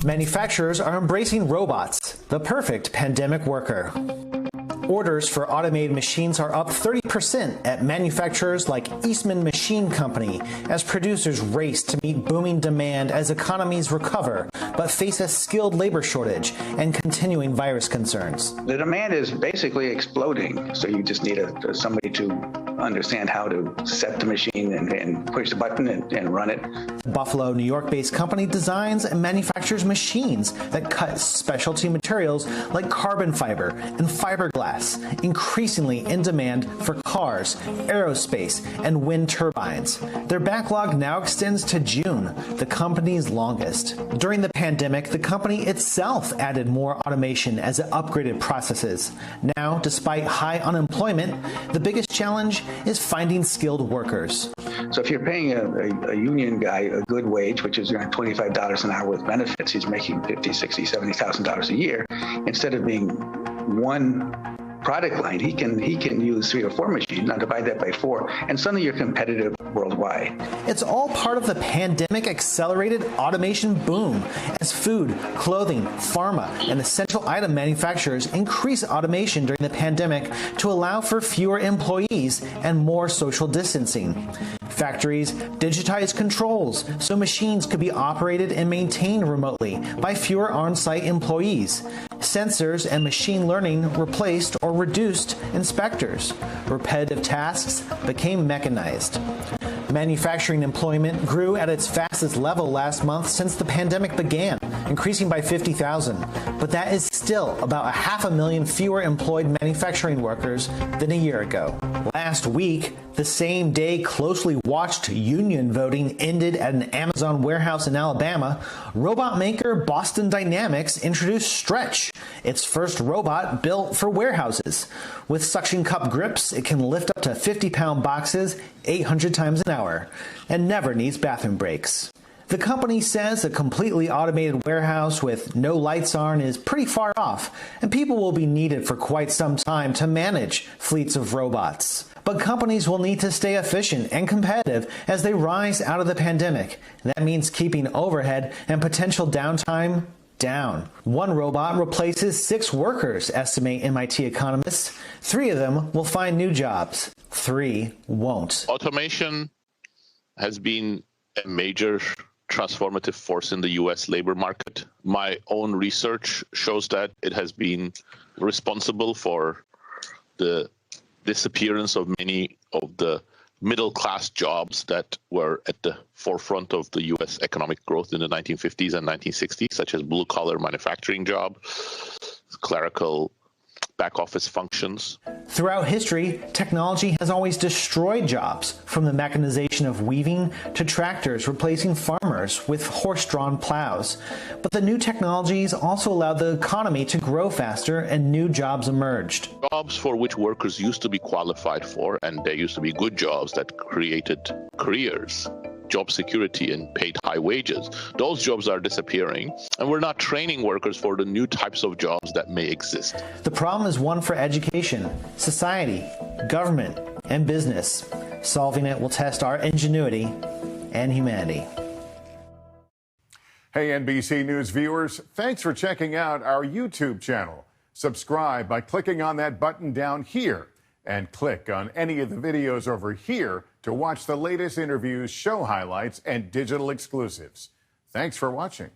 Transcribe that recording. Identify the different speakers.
Speaker 1: Manufacturers are embracing robots, the perfect pandemic worker. Orders for automated machines are up 30% at manufacturers like Eastman Machine Company as producers race to meet booming demand as economies recover, but face a skilled labor shortage and continuing virus concerns.
Speaker 2: The demand is basically exploding, so you just need somebody to understand how to set the machine and push the button and run it.
Speaker 1: The Buffalo, New York-based company designs and manufactures machines that cut specialty materials like carbon fiber and fiberglass, increasingly in demand for cars, aerospace, and wind turbines. Their backlog now extends to June, the company's longest. During the pandemic, the company itself added more automation as it upgraded processes. Now, despite high unemployment, the biggest challenge is finding skilled workers.
Speaker 2: So if you're paying a union guy a good wage, which is around $25 an hour with benefits, he's making $50,000, $60,000, $70,000 a year. Instead of being one product line, he can use 3 or 4 machines. Now divide that by 4, and suddenly you're competitive worldwide.
Speaker 1: It's all part of the pandemic accelerated automation boom as food, clothing, pharma, and essential item manufacturers increase automation during the pandemic to allow for fewer employees and more social distancing. Factories digitized controls so machines could be operated and maintained remotely by fewer on-site employees. Sensors and machine learning replaced or reduced inspectors. Repetitive tasks became mechanized. Manufacturing employment grew at its fastest level last month since the pandemic began, increasing by 50,000. But that is still about 500,000 fewer employed manufacturing workers than a year ago. Last week, the same day closely watched union voting ended at an Amazon warehouse in Alabama, robot maker Boston Dynamics introduced Stretch, its first robot built for warehouses. With suction cup grips, it can lift up to 50-pound boxes 800 times an hour and never needs bathroom breaks. The company says a completely automated warehouse with no lights on is pretty far off, and people will be needed for quite some time to manage fleets of robots. But companies will need to stay efficient and competitive as they rise out of the pandemic. That means keeping overhead and potential downtime down. One robot replaces 6 workers, estimate MIT economists. 3 of them will find new jobs. 3 won't.
Speaker 3: Automation has been a major transformative force in the U.S. labor market. My own research shows that it has been responsible for the disappearance of many of the middle-class jobs that were at the forefront of the U.S. economic growth in the 1950s and 1960s, such as blue-collar manufacturing jobs, clerical back-office functions.
Speaker 1: Throughout history, technology has always destroyed jobs, from the mechanization of weaving to tractors replacing farmers with horse-drawn plows. But the new technologies also allowed the economy to grow faster and new jobs emerged.
Speaker 3: Jobs for which workers used to be qualified for, and they used to be good jobs that created careers, job security, and paid high wages. Those jobs are disappearing, and we're not training workers for the new types of jobs that may exist.
Speaker 1: The problem is one for education, society, government, and business. Solving it will test our ingenuity and humanity.
Speaker 4: Hey, NBC News viewers, thanks for checking out our YouTube channel. Subscribe by clicking on that button down here, and click on any of the videos over here to watch the latest interviews, show highlights, and digital exclusives. Thanks for watching.